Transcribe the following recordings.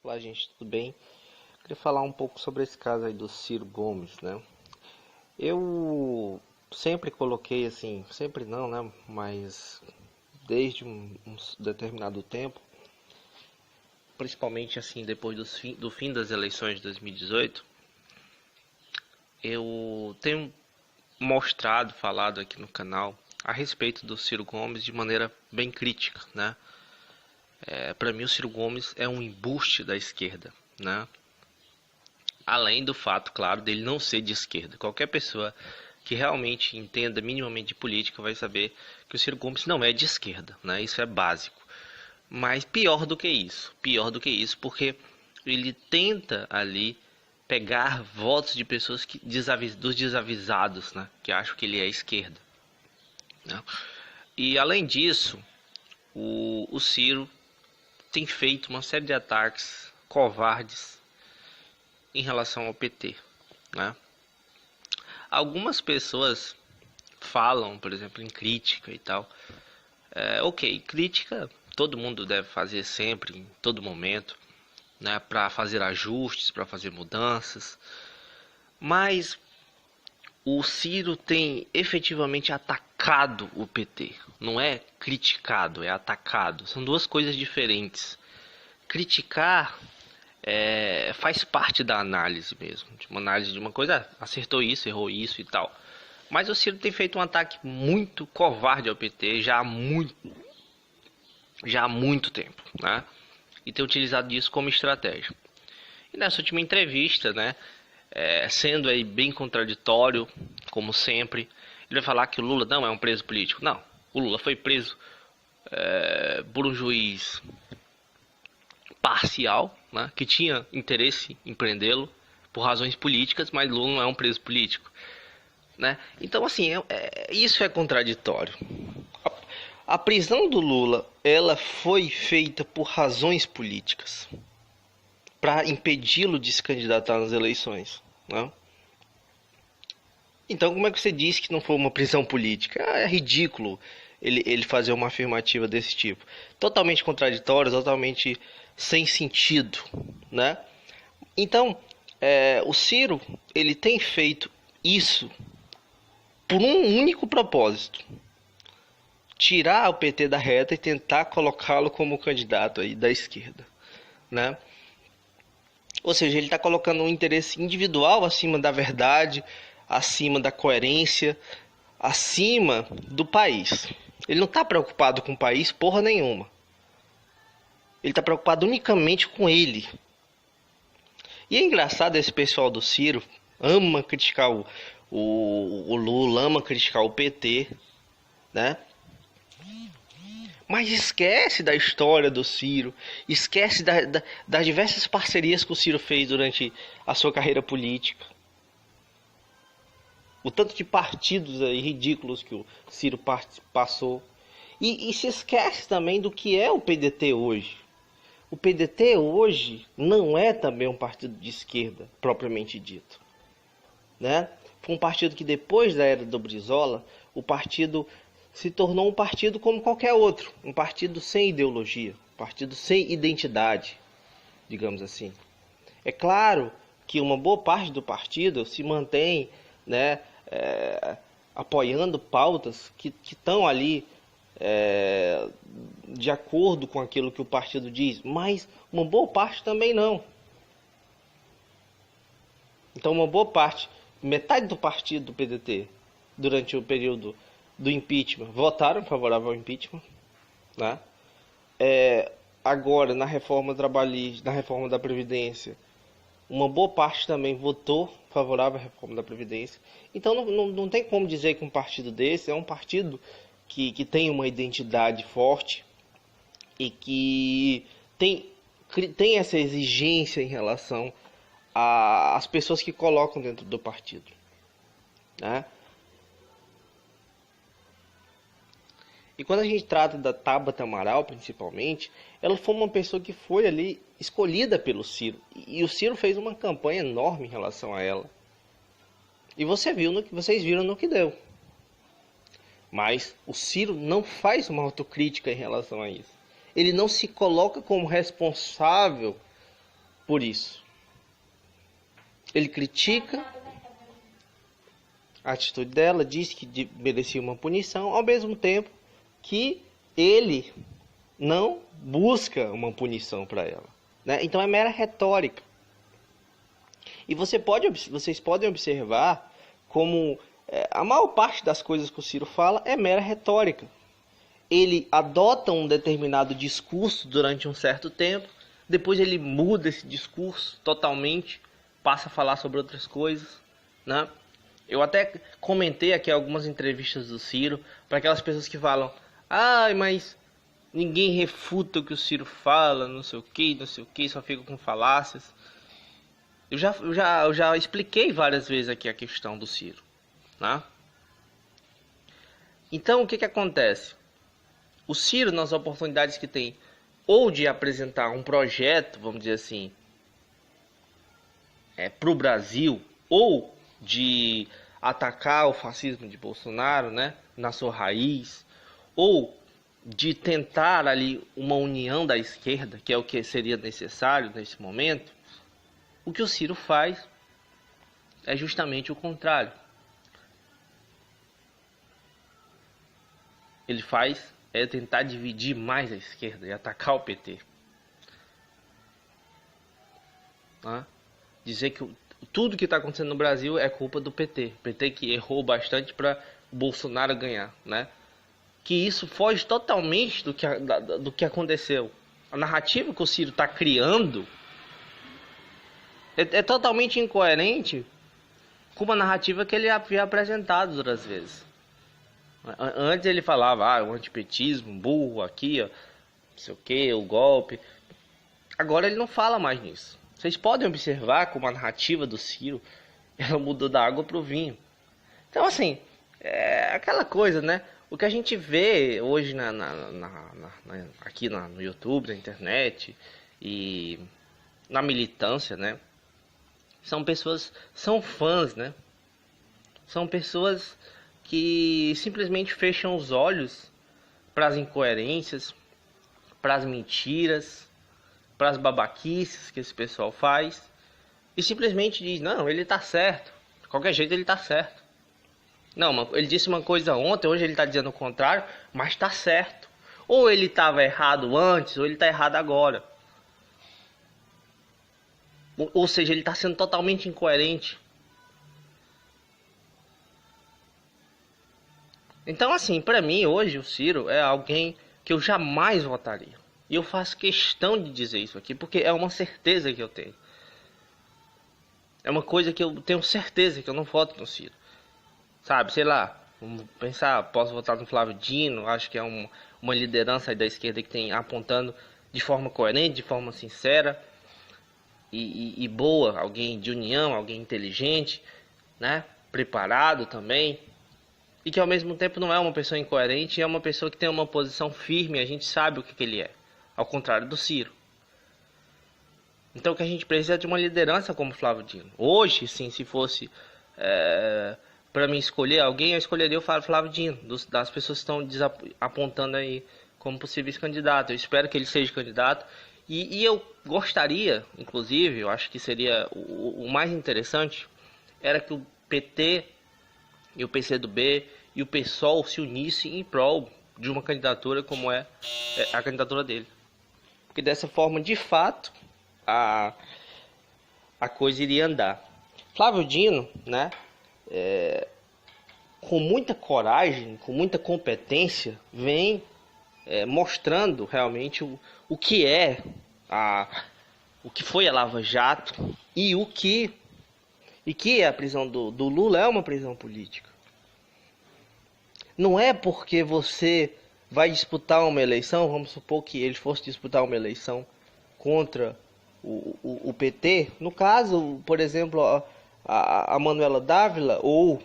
Olá, gente, tudo bem? Queria falar um pouco sobre esse caso aí do Ciro Gomes, né? Eu sempre coloquei assim, sempre não, né? Mas desde um determinado tempo, principalmente assim depois do fim das eleições de 2018, eu tenho mostrado, falado aqui no canal a respeito do Ciro Gomes de maneira bem crítica, né? Para mim, o Ciro Gomes é um embuste da esquerda, né? Além do fato, claro, dele não ser de esquerda. Qualquer pessoa que realmente entenda minimamente de política vai saber que o Ciro Gomes não é de esquerda, né? Isso é básico. Mas pior do que isso, porque ele tenta ali pegar votos de pessoas dos desavisados, né? Que acham que ele é esquerda, né? E além disso, o Ciro tem feito uma série de ataques covardes em relação ao PT, né? Algumas pessoas falam, por exemplo, em crítica e tal. Ok, crítica todo mundo deve fazer sempre, em todo momento, né? Para fazer ajustes, para fazer mudanças. Mas o Ciro tem efetivamente atacado o PT. Não é criticado, é atacado. São duas coisas diferentes. Criticar faz parte da análise mesmo. De uma análise de uma coisa, acertou isso, errou isso e tal. Mas o Ciro tem feito um ataque muito covarde ao PT já há muito tempo, né? E tem utilizado isso como estratégia. E nessa última entrevista, né, sendo aí bem contraditório, como sempre, ele vai falar que o Lula não é um preso político. Não, o Lula foi preso por um juiz parcial, né, que tinha interesse em prendê-lo por razões políticas, mas Lula não é um preso político, né? Então, assim, isso é contraditório. A prisão do Lula, ela foi feita por razões políticas, para impedi-lo de se candidatar nas eleições, né? Então, como é que você diz que não foi uma prisão política? É ridículo ele fazer uma afirmativa desse tipo. Totalmente contraditória, totalmente sem sentido, né? Então, o Ciro, ele tem feito isso por um único propósito: tirar o PT da reta e tentar colocá-lo como candidato aí da esquerda, né? Ou seja, ele está colocando um interesse individual acima da verdade, acima da coerência, acima do país. Ele não está preocupado com o país porra nenhuma. Ele está preocupado unicamente com ele. E é engraçado, esse pessoal do Ciro ama criticar o Lula, ama criticar o PT, né? Mas esquece da história do Ciro, esquece das diversas parcerias que o Ciro fez durante a sua carreira política. O tanto de partidos aí ridículos que o Ciro passou. E se esquece também do que é o PDT hoje. O PDT hoje não é também um partido de esquerda, propriamente dito, né? Foi um partido que, depois da era do Brizola, o partido se tornou um partido como qualquer outro, um partido sem ideologia, um partido sem identidade, digamos assim. É claro que uma boa parte do partido se mantém, né, apoiando pautas que estão ali de acordo com aquilo que o partido diz, mas uma boa parte também não. Então, uma boa parte, metade do partido do PDT, durante o período do impeachment, votaram favorável ao impeachment, né? Agora, na reforma trabalhista, na reforma da Previdência, uma boa parte também votou favorável à reforma da Previdência. Então, não tem como dizer que um partido desse é um partido que tem uma identidade forte e que tem essa exigência em relação às pessoas que colocam dentro do partido, né? E quando a gente trata da Tabata Amaral, principalmente, ela foi uma pessoa que foi ali escolhida pelo Ciro. E o Ciro fez uma campanha enorme em relação a ela. E vocês viram no que deu. Mas o Ciro não faz uma autocrítica em relação a isso. Ele não se coloca como responsável por isso. Ele critica a atitude dela, diz que merecia uma punição, ao mesmo tempo que ele não busca uma punição para ela, né? Então é mera retórica. E vocês podem observar como a maior parte das coisas que o Ciro fala é mera retórica. Ele adota um determinado discurso durante um certo tempo, depois ele muda esse discurso totalmente, passa a falar sobre outras coisas, né? Eu até comentei aqui algumas entrevistas do Ciro para aquelas pessoas que falam: "Ai, mas ninguém refuta o que o Ciro fala, não sei o que, só fica com falácias." Eu já expliquei várias vezes aqui a questão do Ciro, né? Então, o que acontece? O Ciro, nas oportunidades que tem, ou de apresentar um projeto, vamos dizer assim, para o Brasil, ou de atacar o fascismo de Bolsonaro, né, na sua raiz, ou de tentar ali uma união da esquerda, que é o que seria necessário nesse momento, o que o Ciro faz é justamente o contrário. Ele faz é tentar dividir mais a esquerda e atacar o PT. Dizer que tudo que está acontecendo no Brasil é culpa do PT. O PT que errou bastante para o Bolsonaro ganhar, né? Que isso foge totalmente do que aconteceu. A narrativa que o Ciro está criando é totalmente incoerente com uma narrativa que ele havia apresentado outras vezes. Antes ele falava, o antipetismo, burro, aqui, ó, não sei o que, o golpe. Agora ele não fala mais nisso. Vocês podem observar como a narrativa do Ciro, ela mudou da água para o vinho. Então, assim, é aquela coisa, né? O que a gente vê hoje aqui no YouTube, na internet e na militância, né? São pessoas, são fãs, né? São pessoas que simplesmente fecham os olhos para as incoerências, para as mentiras, para as babaquices que esse pessoal faz e simplesmente diz: não, ele tá certo, de qualquer jeito ele tá certo. Não, ele disse uma coisa ontem, hoje ele está dizendo o contrário, mas está certo. Ou ele estava errado antes, ou ele está errado agora. Ou seja, ele está sendo totalmente incoerente. Então, assim, para mim, hoje, o Ciro é alguém que eu jamais votaria. E eu faço questão de dizer isso aqui, porque é uma certeza que eu tenho. É uma coisa que eu tenho certeza que eu não voto no Ciro. Sabe, sei lá, vamos pensar, posso votar no Flávio Dino, acho que é uma liderança aí da esquerda que tem apontando de forma coerente, de forma sincera e boa, alguém de união, alguém inteligente, né, preparado também, e que ao mesmo tempo não é uma pessoa incoerente, é uma pessoa que tem uma posição firme, a gente sabe o que ele é, ao contrário do Ciro. Então o que a gente precisa é de uma liderança como Flávio Dino. Hoje, sim, se fosse para mim escolher alguém, eu escolheria o Flávio Dino, das pessoas que estão apontando aí como possíveis candidatos. Eu espero que ele seja candidato. E eu gostaria, inclusive, eu acho que seria o mais interessante, era que o PT e o PCdoB e o PSOL se unissem em prol de uma candidatura como é a candidatura dele. Porque dessa forma, de fato, a coisa iria andar. Flávio Dino, né, com muita coragem, com muita competência, vem mostrando realmente o que é o que foi a Lava Jato e que a prisão do Lula é uma prisão política. Não é porque você vai disputar uma eleição, vamos supor que ele fosse disputar uma eleição contra o PT, no caso, por exemplo, a Manuela Dávila ou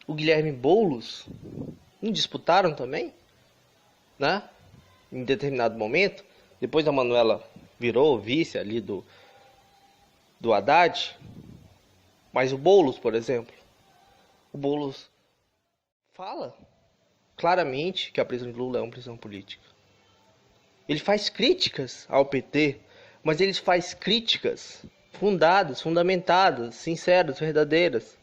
o Guilherme Boulos não disputaram também, né? Em determinado momento, depois a Manuela virou vice ali do Haddad, mas o Boulos, por exemplo, o Boulos fala claramente que a prisão de Lula é uma prisão política. Ele faz críticas ao PT, mas ele faz críticas fundadas, fundamentadas, sinceras, verdadeiras,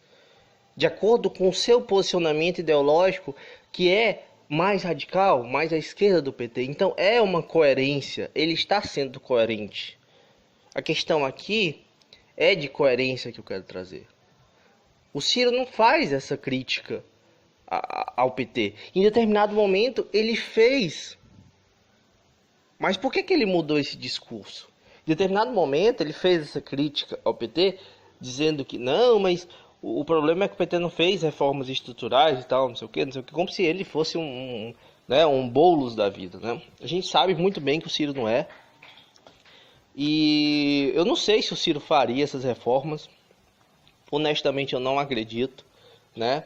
de acordo com o seu posicionamento ideológico, que é mais radical, mais à esquerda do PT. Então é uma coerência, ele está sendo coerente. A questão aqui é de coerência que eu quero trazer. O Ciro não faz essa crítica ao PT. Em determinado momento ele fez. Mas por que ele mudou esse discurso? Em determinado momento ele fez essa crítica ao PT, dizendo que não, mas o problema é que o PT não fez reformas estruturais e tal, não sei o que, como se ele fosse um Boulos da vida, né? A gente sabe muito bem que o Ciro não é. E eu não sei se o Ciro faria essas reformas. Honestamente, eu não acredito, né?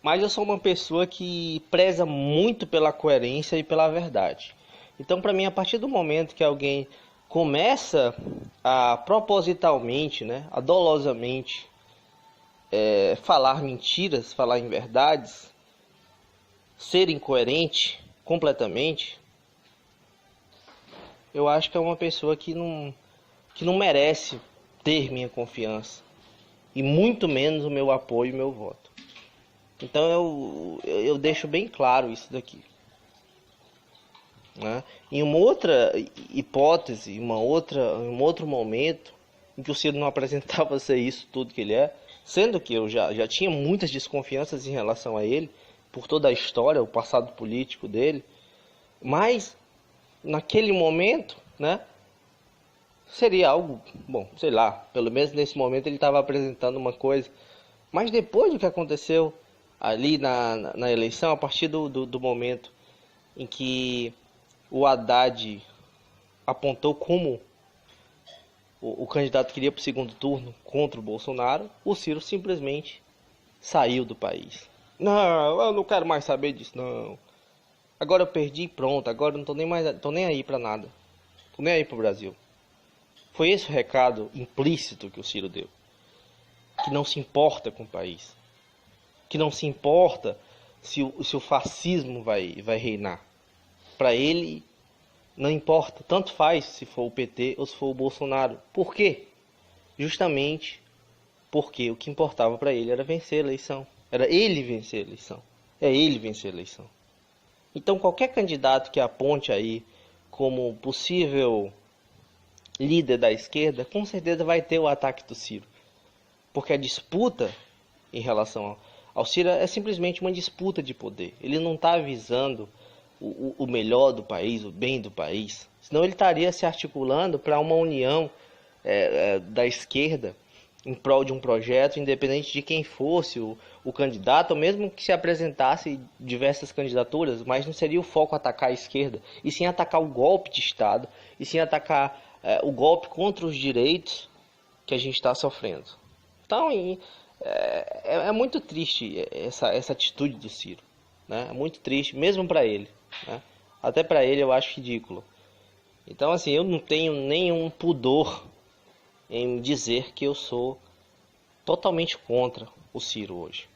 Mas eu sou uma pessoa que preza muito pela coerência e pela verdade. Então, para mim, a partir do momento que alguém começa a propositalmente, né, a dolosamente falar mentiras, falar inverdades, ser incoerente completamente, eu acho que é uma pessoa que não merece ter minha confiança e muito menos o meu apoio e o meu voto. Então eu deixo bem claro isso daqui, né? Em uma outra hipótese, em um outro momento em que o Ciro não apresentava ser isso tudo que ele é, sendo que eu já tinha muitas desconfianças em relação a ele, por toda a história, o passado político dele, mas naquele momento, né, seria algo, bom, sei lá, pelo menos nesse momento ele estava apresentando uma coisa, mas depois do que aconteceu ali na eleição, a partir do momento em que o Haddad apontou como o candidato que iria para o segundo turno contra o Bolsonaro, o Ciro simplesmente saiu do país. Não, eu não quero mais saber disso, não. Agora eu perdi e pronto, agora eu não tô nem aí para nada. Tô nem aí pro Brasil. Foi esse o recado implícito que o Ciro deu. Que não se importa com o país. Que não se importa se o fascismo vai reinar. Para ele, não importa. Tanto faz se for o PT ou se for o Bolsonaro. Por quê? Justamente porque o que importava para ele era vencer a eleição. Era ele vencer a eleição. É ele vencer a eleição. Então qualquer candidato que aponte aí como possível líder da esquerda, com certeza vai ter o ataque do Ciro. Porque a disputa em relação ao Ciro é simplesmente uma disputa de poder. Ele não está visando o melhor do país, o bem do país. Senão ele estaria se articulando para uma união da esquerda em prol de um projeto, independente de quem fosse o candidato, ou mesmo que se apresentasse diversas candidaturas, mas não seria o foco atacar a esquerda, e sim atacar o golpe de Estado, e sim atacar o golpe contra os direitos que a gente está sofrendo. Então, é muito triste essa atitude do Ciro, né? É muito triste, mesmo para ele, né? Até para ele eu acho ridículo. Então, assim, eu não tenho nenhum pudor em dizer que eu sou totalmente contra o Ciro hoje,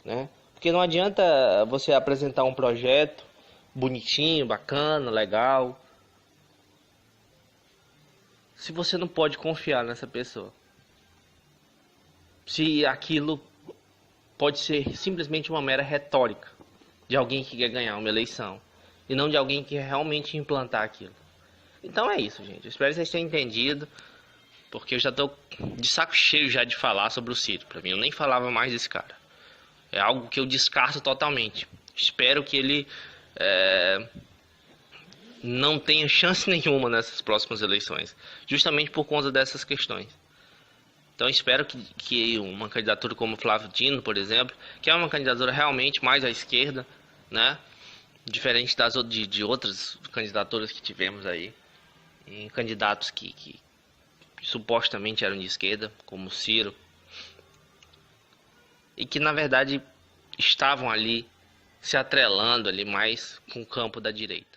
né? Porque não adianta você apresentar um projeto bonitinho, bacana, legal, se você não pode confiar nessa pessoa. Se aquilo pode ser simplesmente uma mera retórica de alguém que quer ganhar uma eleição e não de alguém que quer realmente implantar aquilo. Então é isso, gente. Eu espero que vocês tenham entendido, porque eu já tô de saco cheio já de falar sobre o Ciro. Pra mim, eu nem falava mais desse cara. É algo que eu descarto totalmente. Espero que ele não tenha chance nenhuma nessas próximas eleições, justamente por conta dessas questões. Então espero que uma candidatura como Flávio Dino, por exemplo, que é uma candidatura realmente mais à esquerda, né? Diferente de outras candidaturas que tivemos aí, em candidatos que supostamente eram de esquerda, como o Ciro, e que na verdade estavam ali se atrelando ali mais com o campo da direita.